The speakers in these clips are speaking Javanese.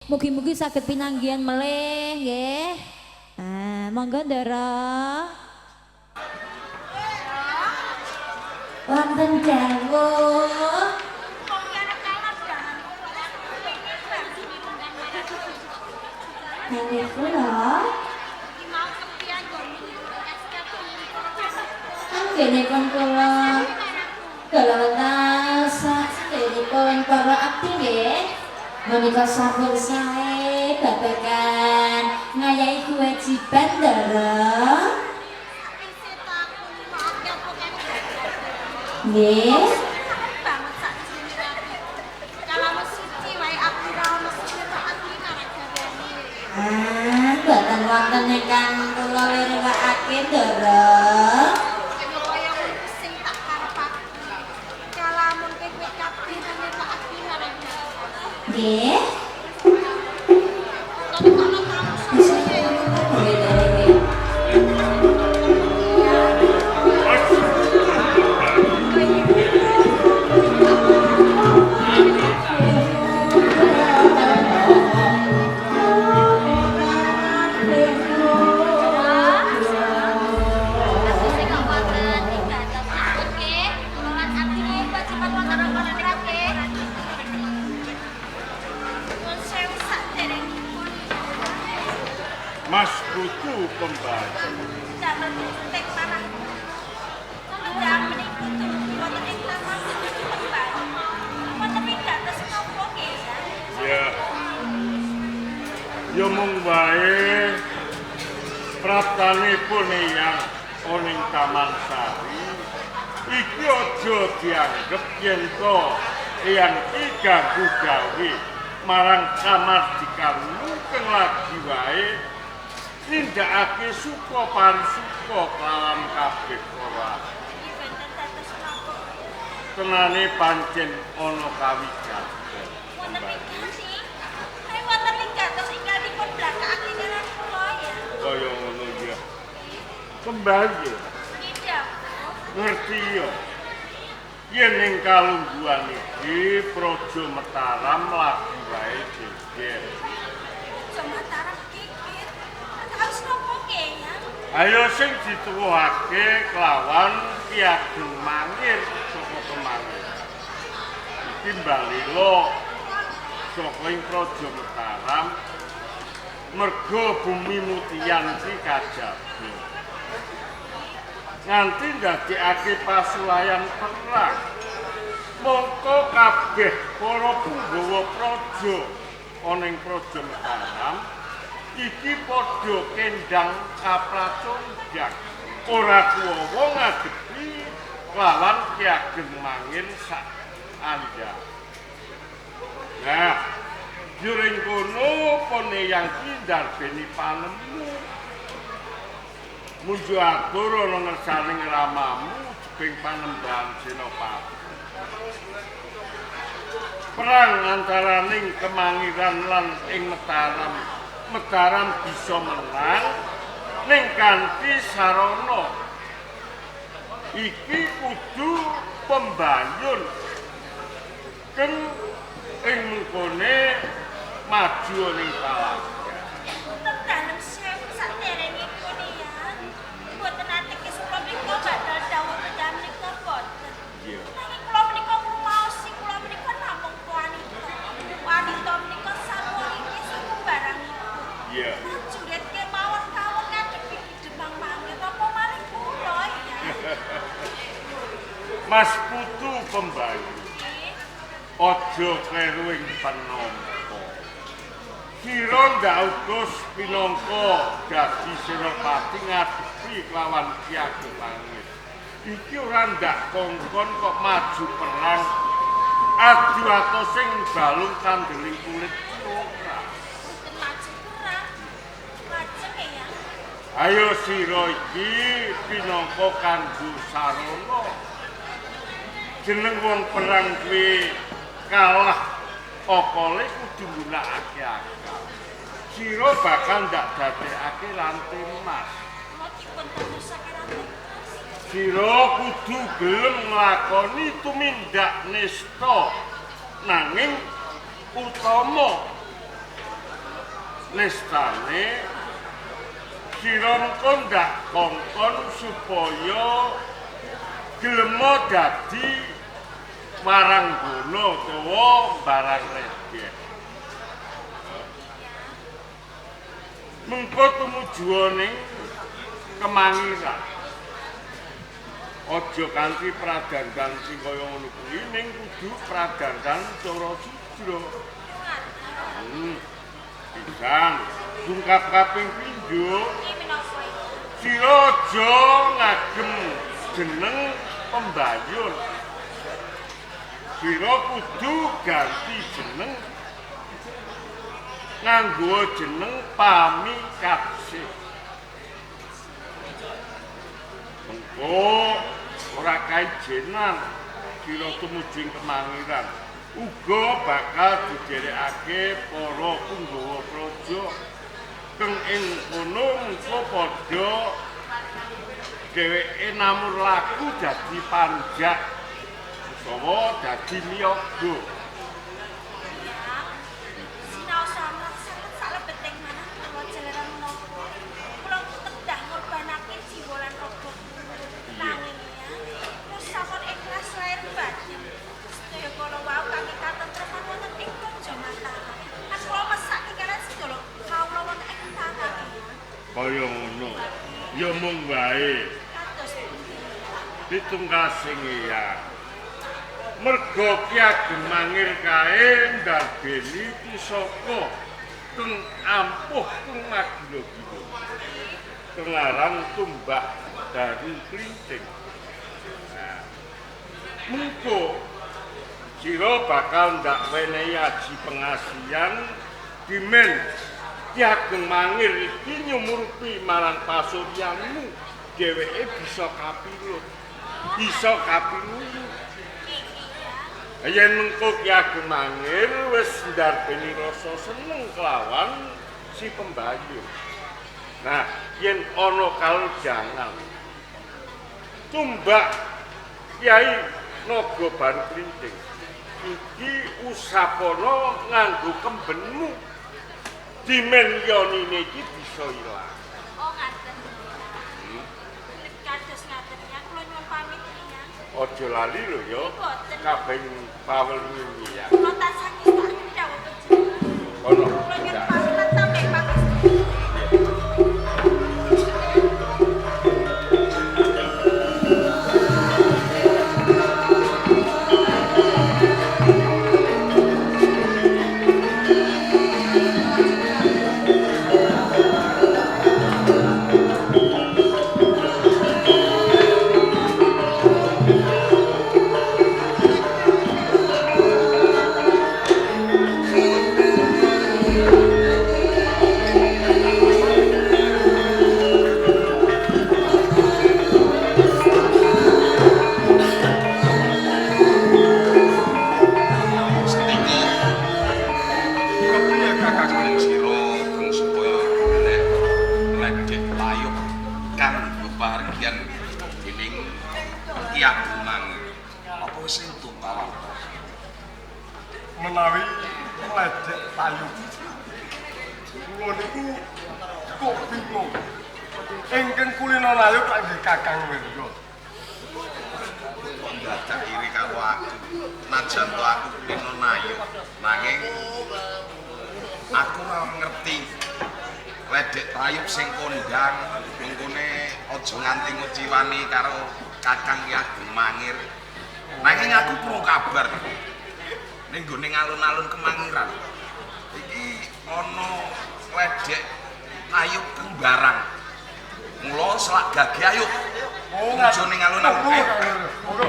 Mugi-mugi saged pinanggihan melih nggih. Monggo Ndara. Wonten dawuh. Nggih kula. Anggenipun kula kalawas saderipun para abdi nggih. Menika sampun sae babagan ngayahi kewajiban Ndara. Nggih. Mboten wonten ingkang kula wirengake Ndara. Nggih. Mas butuh pembantu. Ya, ya mung wae pratanipun yang oning Taman Sari iki aja dianggep yen to eyang iki ganggu gawe marang kamardikan mungkin lagi wae nindakake suka parisuka kelawan kabeh ora. Tenane pancen ana kawijaten. Kaya ngono ya. Kembali. Ngerti ya. Yen ning kalungguhan iki Praja Mataram lagi wae geger. Ayo sing dituwuhake kelawan Ki Ageng Mangir saka Kemangir. Iki Mbalila saka ing Praja Mataram merga bumi Mutian iki kajabi. Nganti ndadekake pasulayan perang. Mongko kabeh para punggawa praja ana ing Praja Mataram iki padha kendang kapracondhang ora kuwawa ngadepi lawan Ki Ageng Mangir sak anda. Nah, juring kono pone yang ndarbeni panemu munjo atur ana ngersaning ramamu jebing panembahan Senopati. Perang antaraning Kemangiran lan ing Mataram bisa menang ning kanthi sarana iki kudu pembayun keng ing mungkone maju ning palagan. Dalam sewu saderengipun ya. Mboten ateke kula menika badal dawuh pedang menika boten. Iya. Nanging kula menika ngrumaosi kula menika namung wanita. Wanita menika sampun iki sampun barangipun. Iya. Prajurit kemawon kawon ngadepi Demang Mangir apa malih kula ya. Mas Putu Pembayu. Aja kleru ing panampa. Sira ndak utus pinangka dadi senopati ngadepi lawan Ki Ageng Mangir. Iki ora ndak kongkon kok maju perang adu atos sing balung kandeling kulit ora. Mboten maju perang. Lajeng ya. Ayo sira iki pinangka kanggo sarana. Jeneng wong perang kuwi kalah okole kudu nggunakake akal. Sira bakal ndak dadekake ranting emas. Kula dipun tandhasake ranting. Sira kudu gelem nglakoni tumindak nista nanging utama nestane sira engko ndak kongkon supaya gelem dadi marang gono utawa barang redek. Mengko tumuju ning Kemangiran. Aja kanthi pradandan sing kaya ngono kuwi ning kudu pradandan cara sudra. Pisan sungkap kaping pindho sira aja ngagem jeneng pembayun. Sira kudu ganti jeneng nganggo jeneng Pamikatsih. Mengko ora kaijenan sira tumuju Kemangiran. Uga bakal diderekake para punggawa praja kang ing kono mengko padha dheweke namur laku dadi panjak utawa dadi niyaga. Sinau sangat salebeting manah kula jalaran menapa. Kula kedah ngorbanake jiwa lan raga. Nanging ya, terus sampun ikhlas lair batin. Sedaya kala wau kangge katentreman wonten ing Raja Mataram. Lan kula mesak kekalan sedaya kawula wonten ing tanah. Kaya ngono. Ya mung wae. Kados pundi? Ditunggasing ya. Merga Ki Ageng Mangir kae ndarbeni pusaka kang ampuh kang magila-gila. Kengaran tumbak dari Klinting. Nah, mengko sira bakal ndak wenehi aji pengasihan dimen Ki Ageng Mangir iki nyumurupi marang pasuryanmu dheweke bisa kapilut, bisa kapilulu. Yen mengko Ki Ageng Mangir wis ndarbeni rasa seneng kelawan si pembayun. Nah, yen ana kaljangan tumbak Kyai Naga Baru Klinting iki usapana nganggo kembenmu dimen yonine iki bisa ilang. Oh ngaten. Kados ngaten ya kula nyuwun pamit ya. Aja lali lho ya. Kabeh pawel wingi ya. Kula tansah ngestakaken dawuh panjenengan. Ono. Kula nyuwun pamit lan sampe pangestu. Menawi mledek payu. Kula niku kok bingung. Ingkang kulino layu kangge Kakang Wirya. Kok dadak iri karo aku. Najan to aku kulino nayu. Nanging aku ora ngerti. Ledek tayub sing kondang mengkone aja nganti nguciwani karo Kakang Ki Ageng Mangir. Nanging aku perlu kabar. Ning gone alun-alun Kemangiran. Iki ana ledek tayub kembarang. Mula selak gage ayo. Oh, nuju ning alun-alun. Monggo.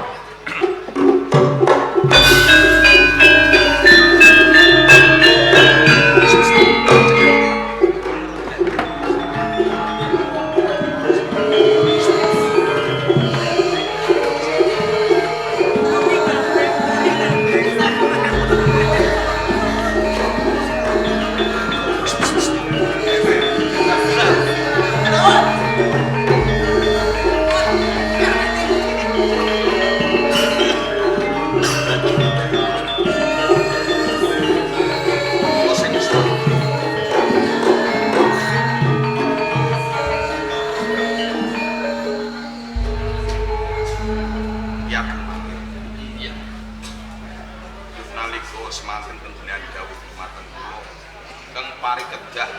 kedah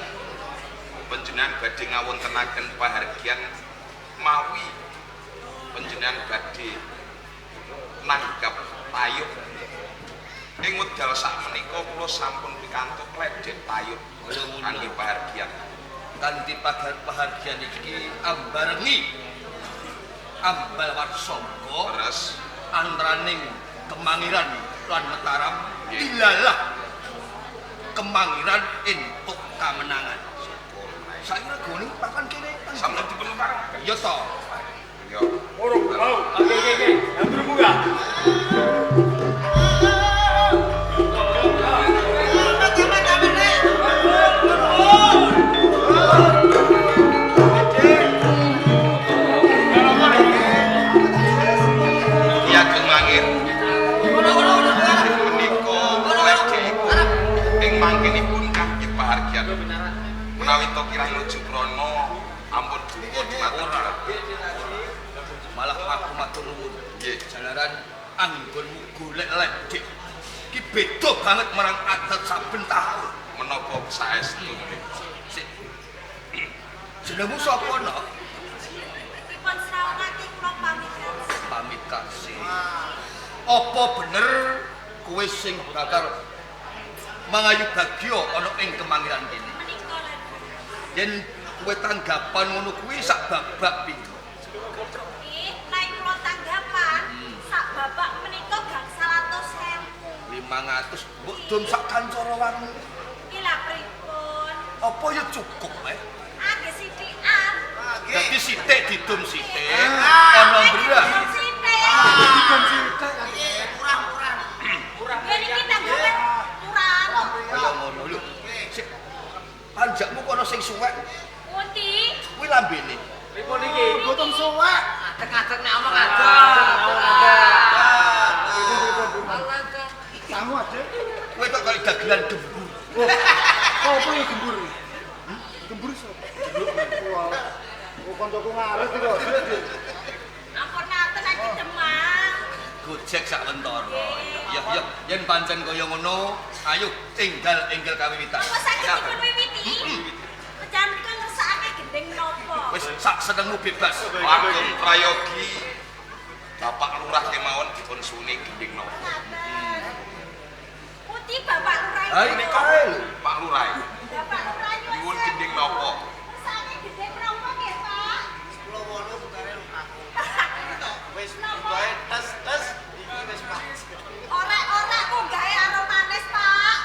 panjenengan badhe ngawontenaken pahargyan mawi panjenengan badhe nanggap tayub ing wekdal sakmenika kula sampun pikantuk ledhek tayub kangge pahargyan kanthi pahargyan iki ambarengi ambal warsangga terus antraning Kemangiran lan Mataram ilalah Kemangiran entuk kamenangan. Saya regane papan kene sampun dipun parang ya to. ya Urung mau. Oke. Atur munggah. iya Kemangir menika ledhek ing mangkenipun kangge pahargyan menawi to kirang nuju krana ampun duka dumateng Malah aku matur nuwun. nggih Jalaran anggonmu golek ledhek iki beda banget marang adat saben taun. menapa saestu Sik. Jenengmu sapa nok? Dipun srawungake kula pamit. Pamit kasih. Apa bener kowe sing bakal mangayu bagya ana ing Kemangiran kene? Menika lan Yen kowe tanggapan ngono kuwi sak babak pindho. naik kula tanggapan sak babak menika gangsal atus 1000. 500 mbok dom sak kancara wangi. Iki lha pripun? Apa ya cukup meh? Angge sithikan. Dadi sithik didum sithik ana mbrah. Sithik. Kurang. Ya niki tanggapan kurang. Kaya ngono lho. Sik. Panjakmu kono sing suwek Pundi? kuwi lambene. Pripun iki? Boten suwek. Adek-adek nek omong adek. Kamu aja. Kowe kok kaya dagelan gembur. Apa ya gembur? Gembur sapa? Wah. Oh kancaku ngaret iki kok. Ampun ngaten iki demam. Gojek sak wentara. Ya yen pancen kaya ngono, ayo enggal kawiwitan. Apa saged dipun wiwiti? Pejaman menika ngersakake gendeng napa? Wis sak senengmu bebas. Ageng prayogi Bapak Lurah kemawon dipun suni gending napa Ngaten. Pundi Bapak Lurah? Ha iki kae lho. Pak Lurah Bapak Lurah nyuwun gending napa Ngersakake gendeng napa nggih, Pak? 10 bukare aku. Wis Napa? bae tes iki wis pas. Orek-orek kok gawe aro manis, Pak.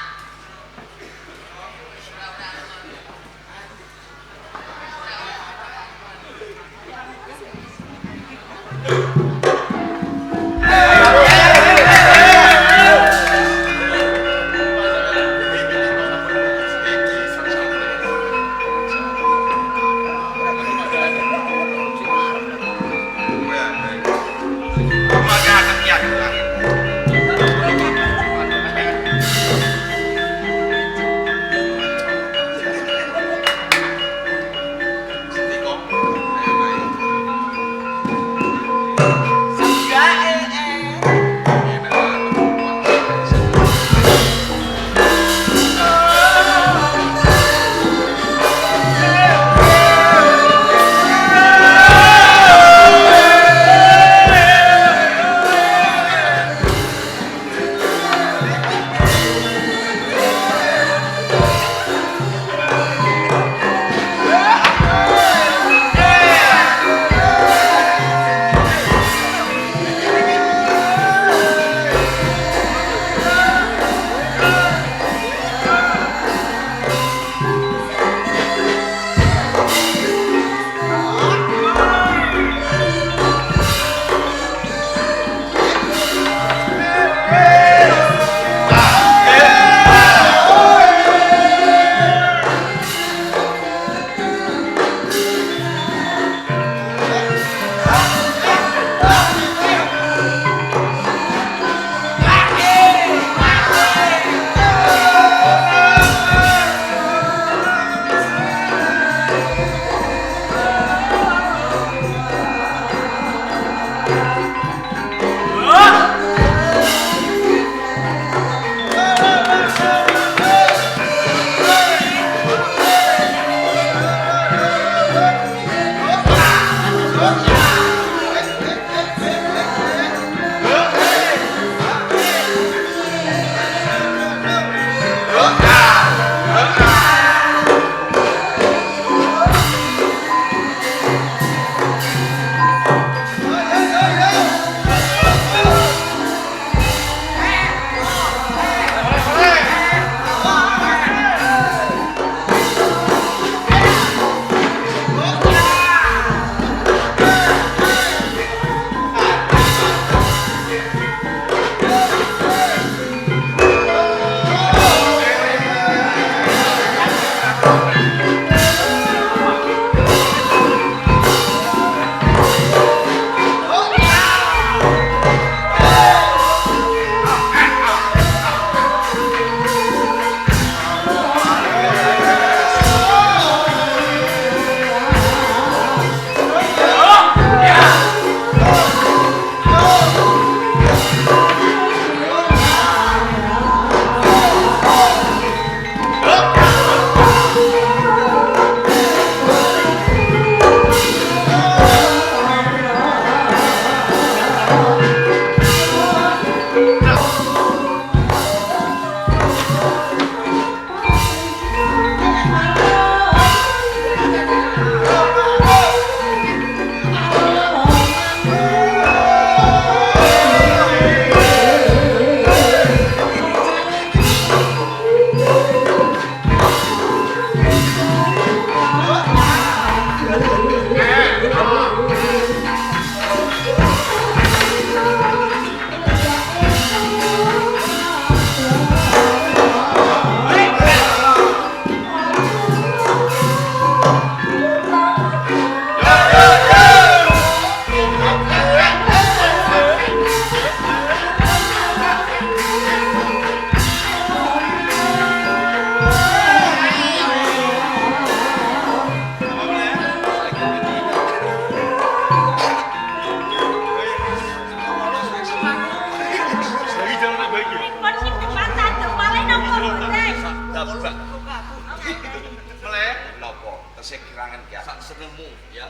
ngandani. Meleh Napa tesih kirangan ki? sak senengmu ya.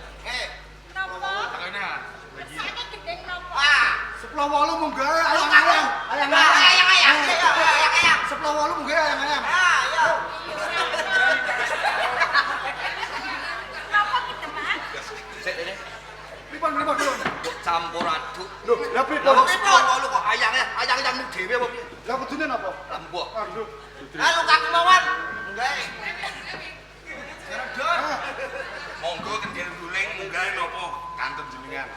Napa? Takene. Kersane gendeng napa? Ah, 10.8 mung gawe ayang-ayang. ayang ayang. 10.8 mung gawe ayang-ayang. Ah, ya. Napa ki Demang? Sik ini Pripun? kok campur aduk. Lho, lah Lah pripun? kok sepuluh kok ayang-ayangmu dhewe apa piye? Lah kudune napa? Lah mbok. Aduh. Ah, lukaku mawon. Enggak. Monggo kendel guling munggah napa kanten jenengan.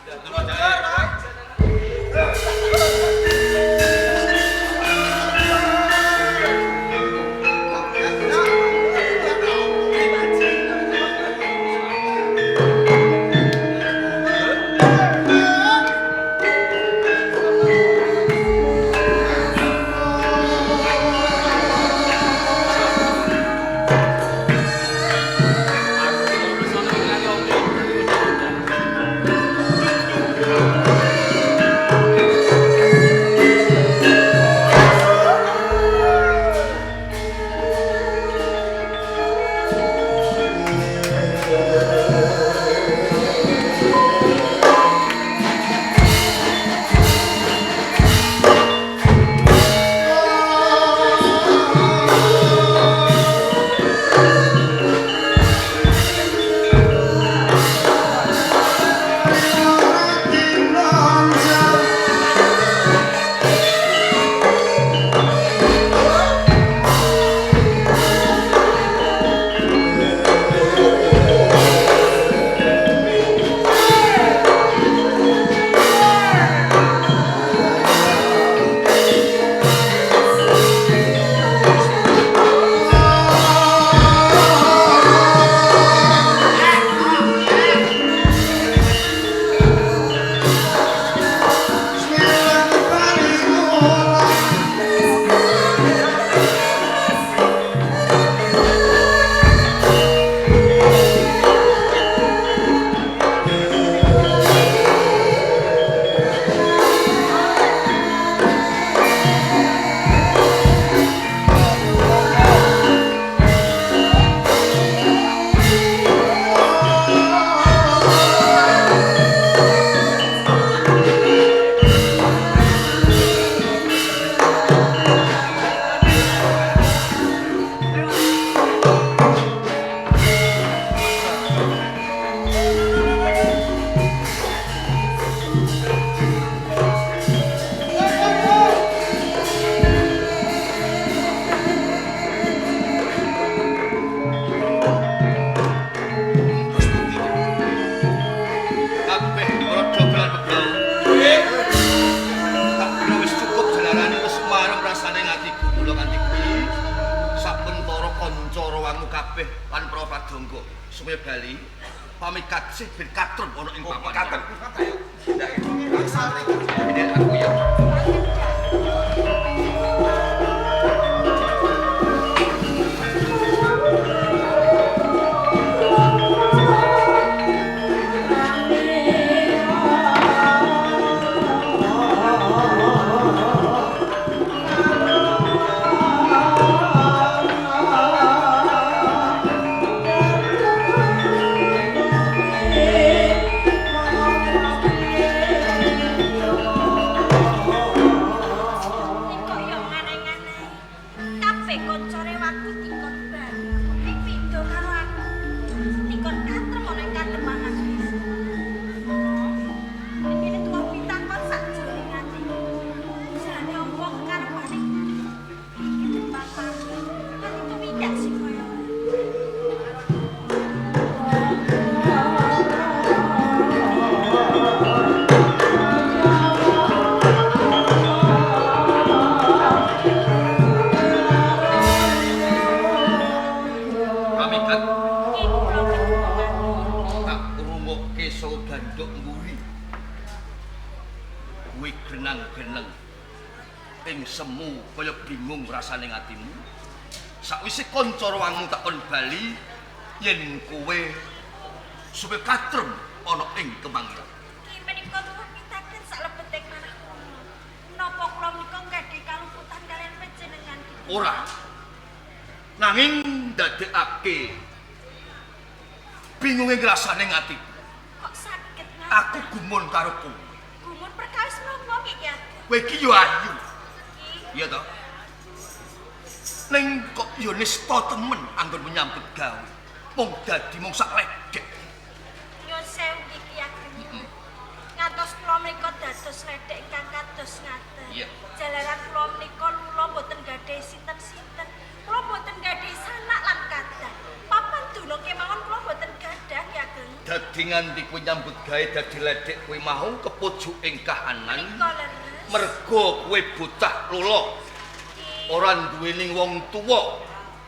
Kabeh rodha gelar begau. Tak kira wis cukup jalarane wis marem rasane ngatiku kula nganti kuwi. Sampentara kanca rawangu kabeh lan para pradangga supaya bali pamit kasih ben katrem ana ing papan. Katen. Ini aku ya. Kok yo ngene-ngene. Kabeh kancane waktu dikon bar. Ning pindho karo aku. Dikon katrem ana ing kademangan. Iki tuwa pitakon sak jroning ngati. Jane opo karepane? Iki dipasang. Ati tumindak sing koyo. Pamikat Iki kula ketemu. tak rungokke saka gandhok mburi. Kuwi genang-geneng ing semu kaya bingung rasane atimu. Sakwise kanca rawanmu tak kon bali yen kowe supaya katrem ana ing kemangiran. Ki menika turun pitaken salebeting manah kula. Napa kula menika nggadahi kalumputan kalian panjenengan? Ora. Nanging ndadekake bingunge ngrasane atiku. Kok saged ngoten? Aku gumun karo kowe. Gumun perkawis menapa nggih Ki Ageng? Kowe iki yo ayu. Ki, Iya toh? Ning kok yo nista temen anggon menyambut gawe. Mung dadi mung sak ledek. nyuwun sewu nggih Ki Ageng. Ngantos kula menika dados ledek ingkang kados ngaten. Iya. Jalaran kula menika lula boten gadhahi sinten-sinten. Kula boten gadhahi sanak lan kadah. Papan dunung kemawon kula boten gadah Ki Ageng. Dadi nganti kowe nyambut gawe dadi ledek kowe mau kepujuk ing kahanan. Menika leres. Mergo kowe bocah lolo. Ora duweni wong tuwa.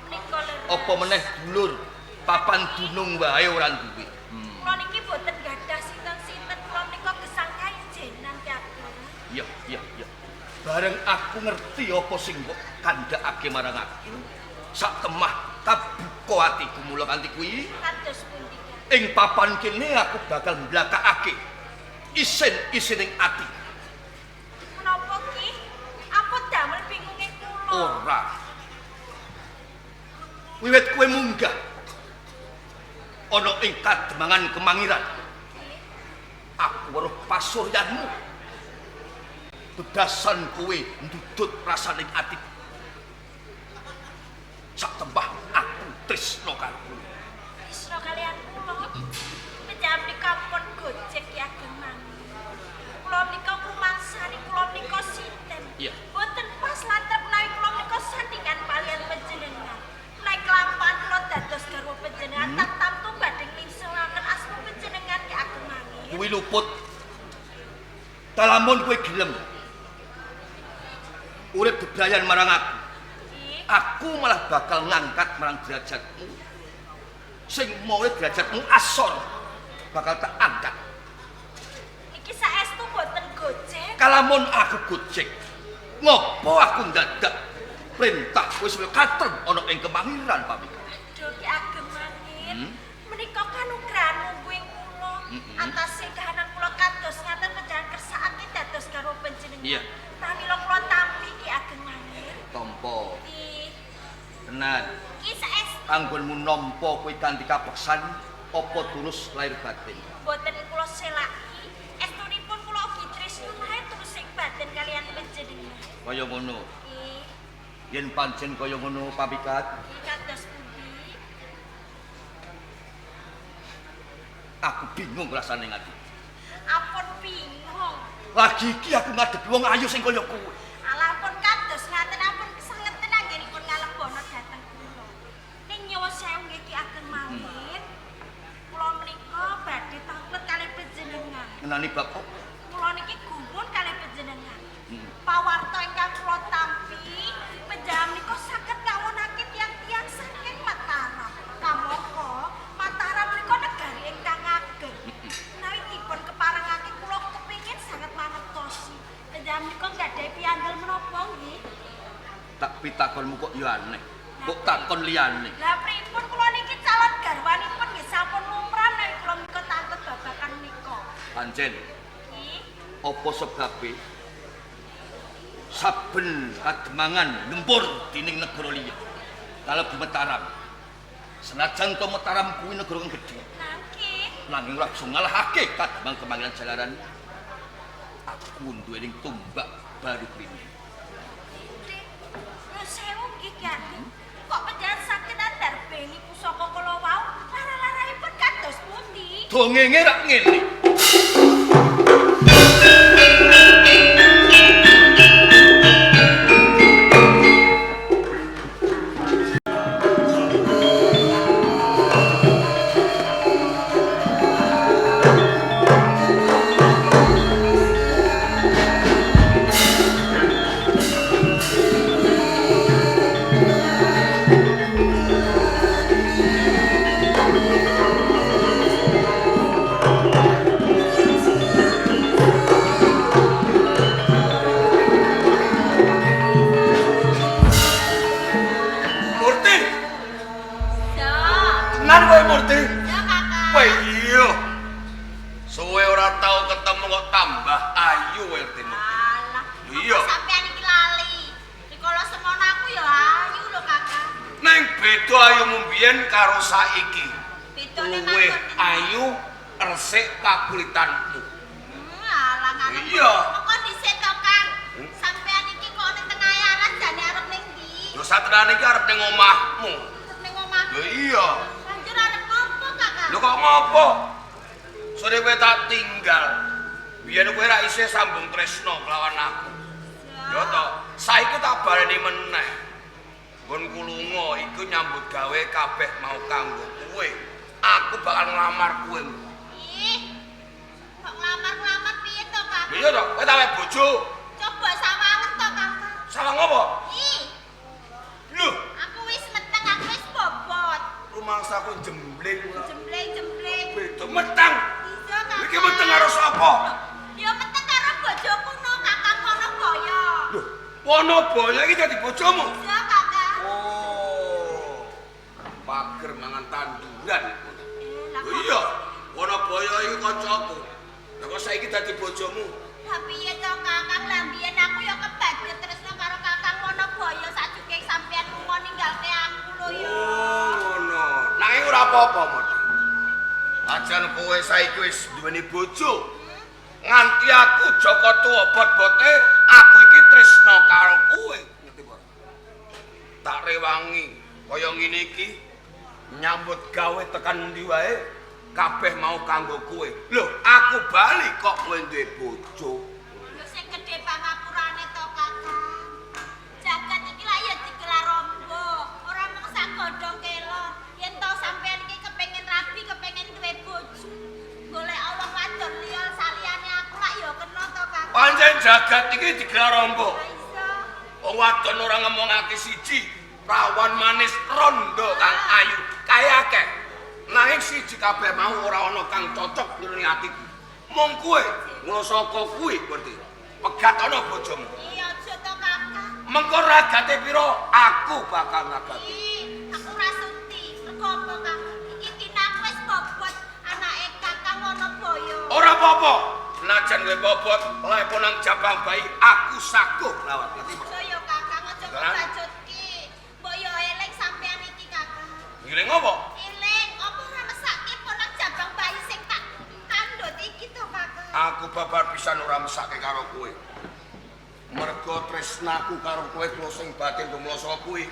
Menika leres. Apa meneh dulur. Papan dunung wae ora duwe. Kula niki boten gadah sinten-sinten. Kula menika gesang kajenengan Ki Ageng. Iya, iya, iya. Bareng aku ngerti apa sing mbok kandhakake marang aku. Sak temah kabuka atiku mula kanthi kuwi. Kados pundi Ki Ageng? Ing papan kene aku bakal mblakakake isin-isining atiku. Menapa Ki? Apa damel bingunge kula? Ora. Wiwit kowe munggah ana ing kademangan kemangiran. Aku weruh pasuryanmu. Bedasan kowe ndudut rasaning atiku. Sak tembah aku tresna karo kowe. Tresna kalian kula. Menjam nika pun gojek Ki Ageng mami. Kula menika kumangsani kula menika sinten. Iya. Boten pas lantar menawi kula menika sandingan kalian panjenengan. Menawi kelampahan kula dados garwa panjenengan tamtu badhe nglingsungaken asma panjenengan Ki Ageng mami. Kuwi luput. Talamun kowe gelem urip bebrayan marang aku. Ki, Aku malah bakal ngangkat marang derajatmu. Sing mau derajatmu asor bakal tak angkat. niki saestu boten gojek. Kalamun aku gojek, ngopo aku ndadak perintah wis katrem ana ing kemangiran pamika. Aduh Ki Ageng mangin. Menika kanugrahan mungguing kula. Atas kahanan kula kados ngaten panjenengan kersakake dados karo panjenengan. Iya. Pramila kula tampi Ki Ageng mangin. Tampa Ki, tenan ki saestu anggonmu nampa kowe kanthi kapeksan apa tulus lahir batin. boten kula selaki. Estunipun kula ugi tresna lahir terus ing batin kalian panjenengan. Kaya ngono. Ki, Yen pancen kaya ngono papikat, ki kados pundi? aku bingung rasane ati. Ampun bingung. Lagi iki aku ngadepi wong ayu sing kaya kowe. Alah pun kados ngaten ampun kesengeten anggenipun ngalebono dhateng kula. Ning nyuwun sewu nggih Ki Ageng mawon. Kula menika badhe tanglet kalih panjenengan. Ngenani bab apa? Kula niki gumun kalih panjenengan. Pawarta ingkang kula tampi panjenengan menika saged ngawonake tiyang-tiyang saking Mataram. Kamangka Mataram menika negari ingkang ageng. Menawi dipun keparengake kula kepengin sanget mangertosi. Panjenengan menika nggadahi piyanggel menapa nggih? Tak pitakonmu kok ya aneh. Kok takon liyane. Lah pripun kula niki calon garwanipun nggih sampun lumrah menawi kula menika tanglet babakan menika. Pancen Ki, apa sebabe saben kademangan ngempur dining negara liya. Kalebu Mataram. Senajan to Mataram kuwi negara kang gedhe, nangki. nanging ora bisa ngalahake kademang kemangiran jalaran. Aku duweni tumbak baru klini. Ya sewu nggih Ki Ageng. Kok panjenengan saged andarbeni pusaka kula wau? Lara-larahipun kados pundi? Dongenge rak ngene. Murti, Ya, tenan kowe Murti. ya Kakak. Wah iya. Suwe ora tau ketemu kok tambah ayu Wertine. Alah, Iya. kok sampean iki lali. Rikala semono aku ya ayu lho Kakak. Neng beda ayumu mbiyen karo saiki. Bedone Kowe manggon. ayu resik kakulitanmu. Alah ngene. Iya. Kok dhisik to, Kang? Sampean iki kok ning tengah alas jane arep ning ndi? Yo satrane iki arep ning omahmu. Ning omah. Lho iya. Banjur arep ngopo, Kakang? Lho kok ngopo? Sore kowe tak tinggal. Biyen kowe ra isih sambung tresno kelawan aku. Yo to, saiki tak baleni meneh. Nggonku lunga iku nyambut gawe kabeh mau kanggo kowe. Aku bakal nglamar kowe. Ih. Kok nglamar-nglamar piye to, Kakang? Lho iya to, kowe tak wae bojo. Coba sawangen to, Kakang. Salah ngopo? Ih, Lho, aku wis meteng, aku wis bobot. rumangsaku jembling. Jembleng-jembleng. Beda meteng. Iya, Kakang. Iki meteng karo sapa? Ya meteng karo bojoku no, Kakang Wonoboyo. Lho, Wonoboyo iki dadi bojomu. Iya, Kakang. Oh. Pager mangan tanduran. Lah Lho iya, Wonoboyo iki kancaku. Lah kok saiki dadi bojomu? Lah piye to, Kakang? Lah mbiyen aku ya kebadhe tresno karo Kakang Wonoboyo sajuke sampeyan lunga ninggalke aku lho ya. Oh, ngono. Nanging ora apa-apa, Mod. Ajan kowe saiki wis duweni bojo. Nganti aku Joko tuwa bot-bote, aku iki tresno karo kowe. Ngerti kok? Tak rewangi kaya ngene iki nyambut gawe tekan ndi wae kabeh mau kanggo kowe. Lho, aku bali kok kowe duwe bojo. Lho sing gedhe pangapurane to, Kakang. Jagat iki lah ya digelar rombo, ora mung sak godhong kelon. Yen to sampeyan iki kepengin rabi, kepengin duwe bojo, golek Allah wadon liya saliyane aku lak ya kena to, Kakang. Pancen jagat iki digelar rombo. Lah iso. Wong wadon ora ngomongake siji, rawan manis rondo kang ayu kaya akeh. Nanging siji kabeh mau ora ana kang cocok nuruni atiku. Mung kowe ngono saka kuwi berarti pegat ana bojomu. Iya aja to, Kakang. Mengko ragate pira aku bakal ngagati. Ih, aku ora suti. Mergo apa, Kakang? Iki tinaku wis bobot anake Kakang Wonoboyo. Ora apa-apa. Najan kowe bobot lepo nang jabang bayi aku saguh lawat. Ngerti? Aja ya, Kakang, aja Kan? kebajutki. Mbok yo eling sampeyan iki, Kakang. Ngiling apa? Eling, apa ora mesake pun nang jabang bayi sing tak kandhut iki to, Kakang? Aku babar pisan ora mesake karo kowe. Mergo tresnaku karo kowe kula sing batin tumloso kuwi.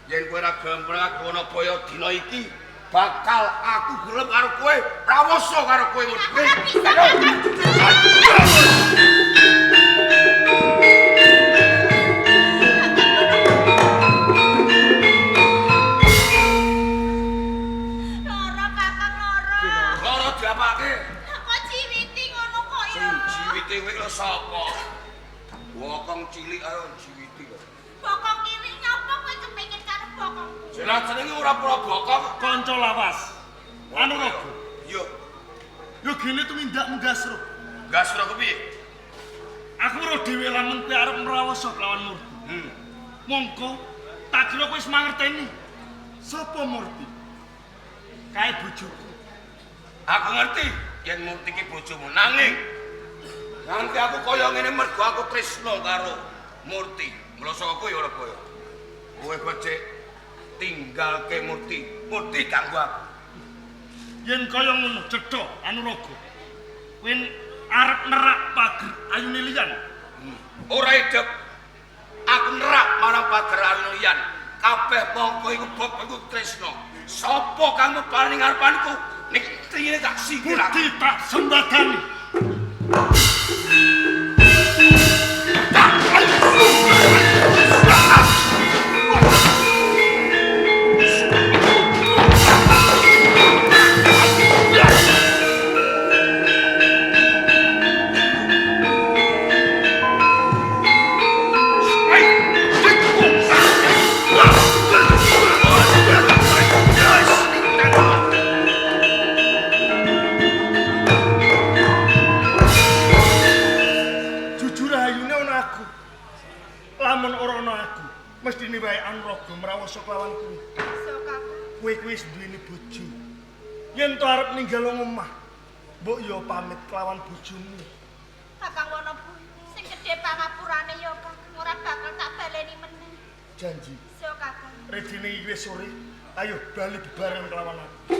Yen kowe ora gelem mlaku Wonoboyo dina iki, bakal aku gelem karo kowe, prawoso karo kowe. Aku ora bisa, Kakang. Loro, Kakang, loro. Loro diapake? Kok jiwiti ngono kok ya? Sing jiwite kowe lho sapa? Wokong cilik ayo jiwiti kok. Bokong kiri nyapa kowe kepengin karo bokong? Jeneng jenenge ora pura bokong. Kanca lawas. Anu Rogo. Yo, Yo gene tumindak menggasro. gasro kepiye? Aku ro dhewe lamun kowe arep mrawasa kelawan Murti. Mongko tak kira kowe wis mangerteni. Sapa Murti? Kae bojoku. Aku ngerti yen Murti ki bojomu nanging nanti aku kaya ngene mergo aku tresno karo Murti. Mula saka kowe ora koyo. Kowe becik tinggalke Murti. Murti kanggo aku. Yen kaya ngono cedhok anu Rogo. Kowe arep nerak pager ayune liyan. Ora edep. Aku nerak marang pageran liyan. Kabeh mongko iku bab iku tresno. Sapa kang paling ngarepanku? Nek trine tak sikil aku. Murti tak sembadani. Jujur ayune ana aku. Lamun ora ana aku, mestine wae anu Rogo mrawasa kelawan kuwi. Iso, Kakang. Kowe wis duweni bojo. Yen to arep ninggal omah, mbok yo pamit kelawan bojomu. Kakang Wonoboyo sing gedhe pangapurane ya, Kakang, ora bakal tak baleni meneh. janji. Sio Kakang. Redine iki wis sore. Ayo bali bebarengan kelawan aku.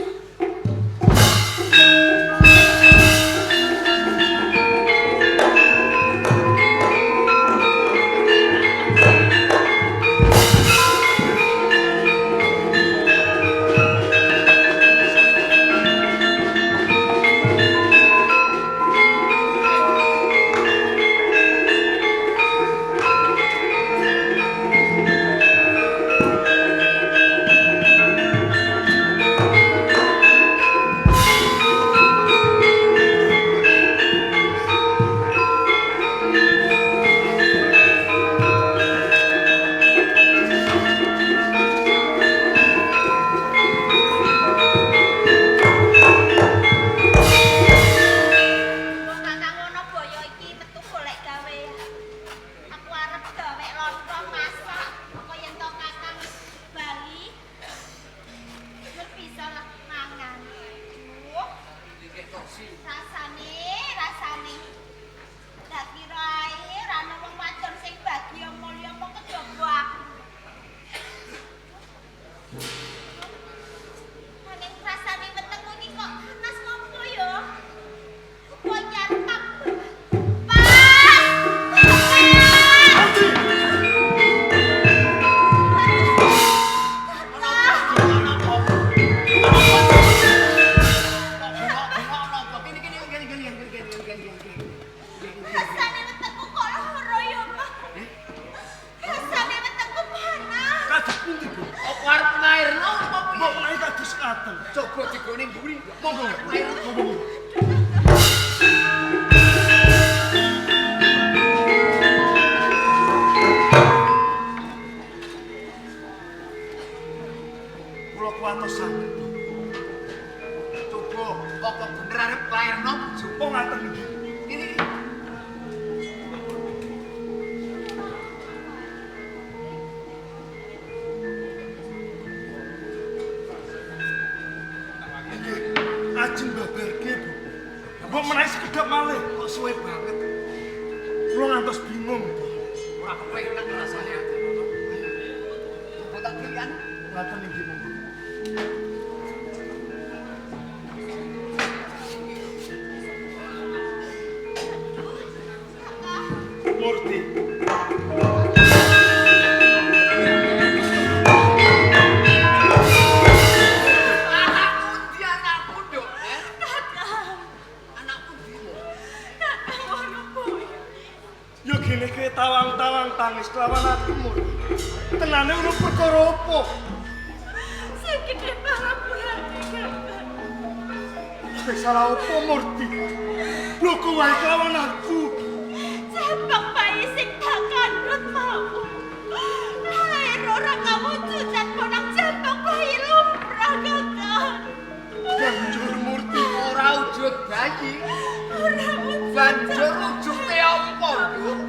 Rasane. Tak kira ae ra ono wong wadon sing bagya mulya mung kejaba aku. Nanging rasane wetengku iki kok panas ngopo ya? Kok nyarpak. Coba digone mburi. Monggo. Kula kuwatos sanget. Coba apa bener arep lairno bojo? Oh ngaten iki. Ini Ajeng babarke, Bu. Mbok menawi sekedhap malih kok suwe banget. kula ngantos bingung, Bu. Ora kepengen rasane ati. Coba tak pilihan. Ngaten iki, Bu. Murti. Yo gene ke tawang-tawang tangis kelawan aku Murti. Tenane ono perkara apa? Sing gedhe parapurane Kakang. Wis salah apa Murti? Bloko wae kelawan aku. Jambak bayi sing tak kandhut mau. Lair ora kawujudan konang jambak bayi lumrah Kakang. Banjur Murti Ora wujud bayi. Ora wujud. Banjur wujude apa, Nduk?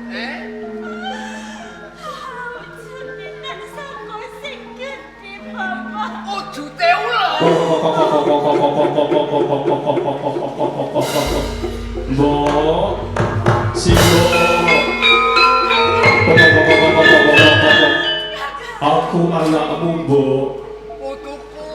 Wujude nang saka sing gedhe Bapak. Wujude ula. Mbok Sibo aku anakmu Mbok Putuku.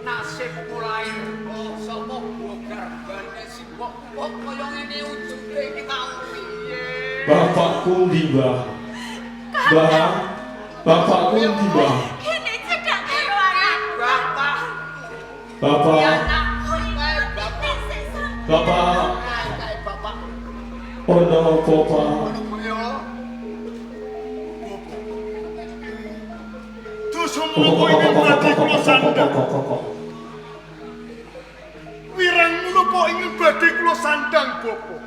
Nasibku lair kok sapa bogar bane sibok kok kaya ngene wujude iki tau piye. bapakku ndi Mbah bapakku ndi Mbah Kene cedhak karo anak. Bapak. bapak Anakku kae bapak. bapak Kae bapak. ono apa Pak Ngono yo. dosa menapa ingin badhe kula sandhang. Wirang menapa ingin badhe kula sandhang, Bapak.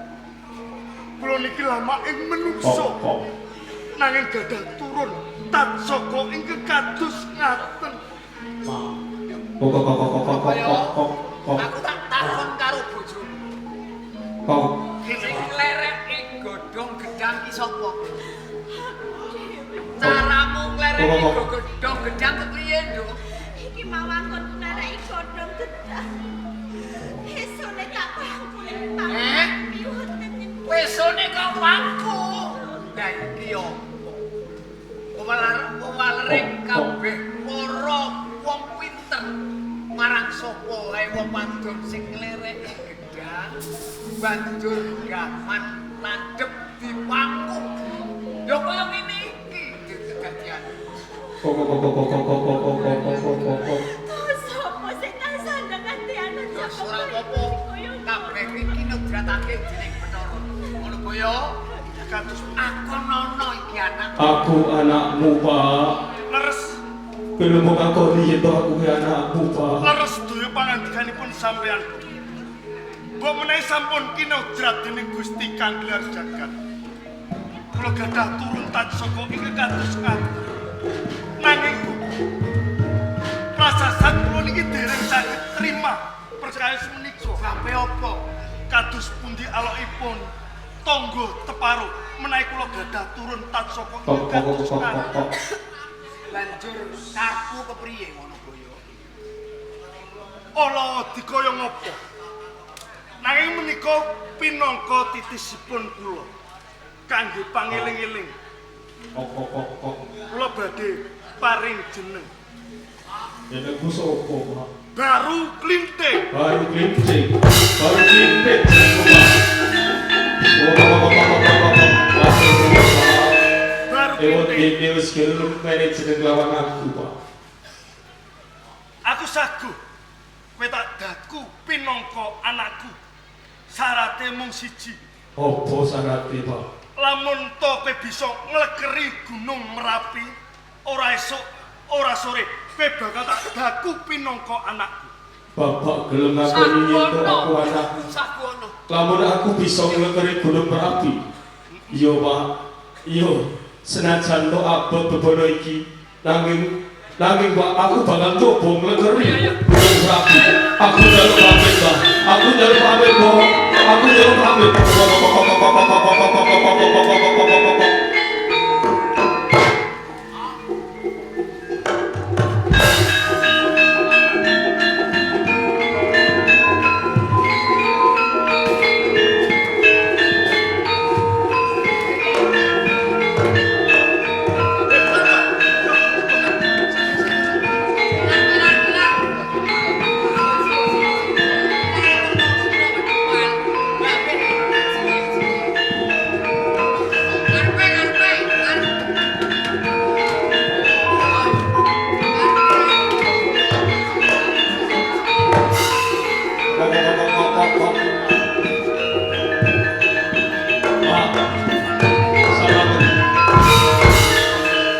Kula niki lama ing menungso. Nanging gadah turun tat saka ingkang kados ngaten. Aku tak takon karo bojomu. Sing lerek ing godhong gedang ki sapa? Caramu nglerek ing godhong gedang kepriye, Nduk? Iki mawon ngareki godhong gedang. tak pangku Wesone kok wangku. Lah iki yo. Walering kabeh para wong pinter marang sapa wae wong wadon sing nglereki gedang banjur gaman landhep dipangku. Ya kaya ngene iki kedadian. Sapa sing tasandang nganti ana Ora apa-apa. Kabeh iki nudratake dening Bathara. Ngono kok ya. Kados aku nono iki anak. Aku anakmu, Pak. Leres, Belum mengakoni yen aku anakmu, Pak. leres sedaya pangandikanipun sampeyan. Mbok menawi sampun kinodrat dening Gusti Kang Gelar Jagat. Kula gadah turun tat saka ing kados ngatur. Nanging prasasat kula niki dereng saged trima perkawis menika. Sampe apa? Kados pundi alokipun tangga teparuh menawi kula gadah turun tat saka ing kados ngatur. Banjur karku kepriye ngono boyo? Ala dikaya ngapa? Nanging menika pinangka titisipun kula kangge pangeling-eling. Kula badhe paring jeneng Jenengku sapa, Pak? Baru Klinting. Baru Klinting. Baru Klinting. Baru Ewan Klinting. ini wis gelem meneh jeneng lawan aku, Pak. Aku saguh kowe tak daku pinangka anakku. Syarate mung siji. Apa syaratnya, Pak? Lamun to kowe bisa nglegeri Gunung Merapi, ora esuk, ora sore, kowe bakal tak daku pinangka anakku. Bapak gelem ngakoni yen to aku anakmu. Sagono. Lamun aku bisa nglekeri Gunung Merapi. Iya, Pak. Iya. Senajan to abot bebono iki, nanging Pak, aku bakal coba nglekeri Gunung Merapi. Aku njaluk pamit, Pak. Aku njaluk pamit, Pak. Aku njaluk pamit.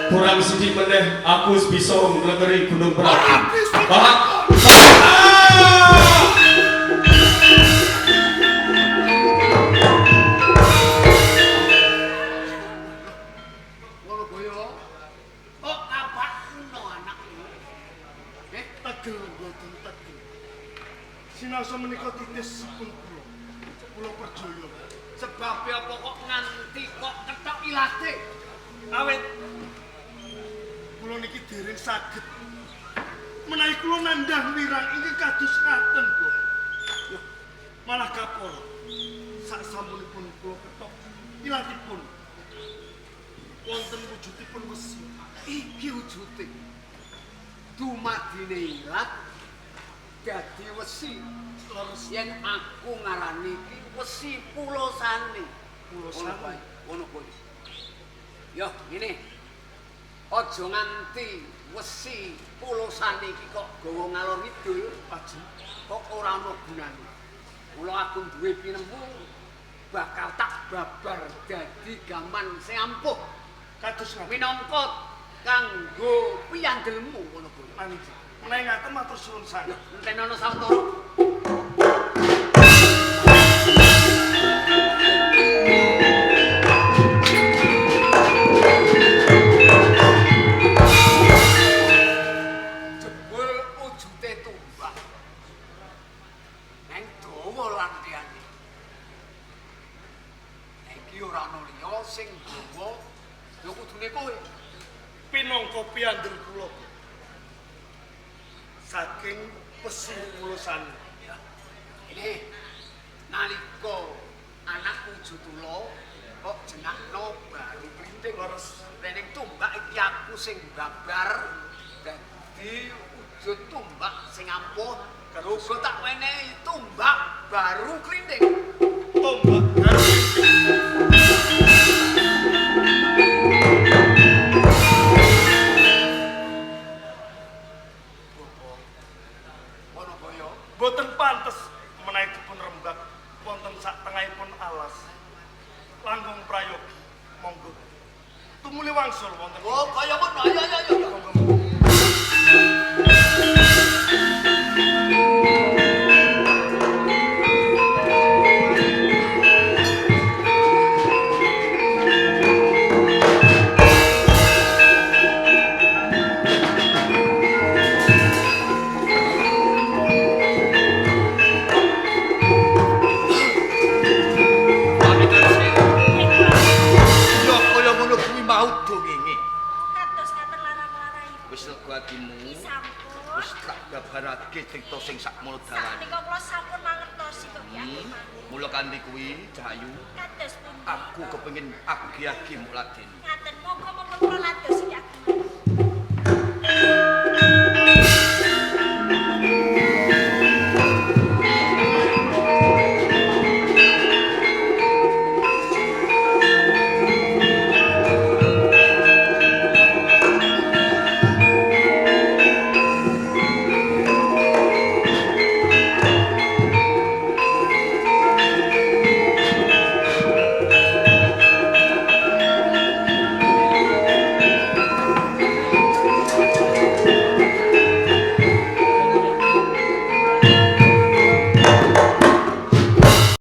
Kurang sedikit meneh aku wis bisa nglekeri Gunung Merapi. Pak. Ngono boyo. Kok kapakno anakmu? Tegel mboten tegel. Sinasa menika titisipun kula. Kula percaya. Sebab apa kok nganti kok ketok ilate? Awit kula niki dereng saged menawi kula nandhang wirang iki kados ngaten, Bu. Loh, malah kapora. Sasampunipun kula ketok ilatipun wonten wujudipun wesi. Iki wujude. Dumadine ilat dadi wesi. Leres yen aku ngarani iki wesi pulosane. Pulosane. Ngono kuwi. Yo, ngene. Aja nganti wesi pulosane iki kok gawa ngalor ngidul, Pajen. kok ora ana gunane. Mula aku duwe pinemu bakal tak babar dadi gaman sing ampuh. Kados ngaten. Minangka kanggo piyandelmu ngono kuwi. Maniki. Menawi ngaten matur suwun sanget. Entenono sawetara. Jebul wujude tumbak. Neng dawa lan liyane. Iki ora ana liya sing dawa ya kudune kowe. Pinangka piandel kula saking wesi pulosane. Ini nalika anak wujud ula kok jenakno baru klinting leres. Rening tumbak iki aku sing babar. Dadi wujud tumbak sing ampuh. Kerugo tak wenehi tumbak baru klinting. Tombak baru. Boten pantes menawi dipun rembak wonten sak tengahipun alas. Langkung prayogi, monggo. Tumuli wangsul wonten. Oh, kaya ngono. Ayo. Monggo. Barake crita sing sakmono dawane. Sanika kula sampun mangertosi kok ya. Mula kanthi kuwi Cahayu Kados pundi? aku kepengin agi-agi muladeni. Ngaten monggo kula lados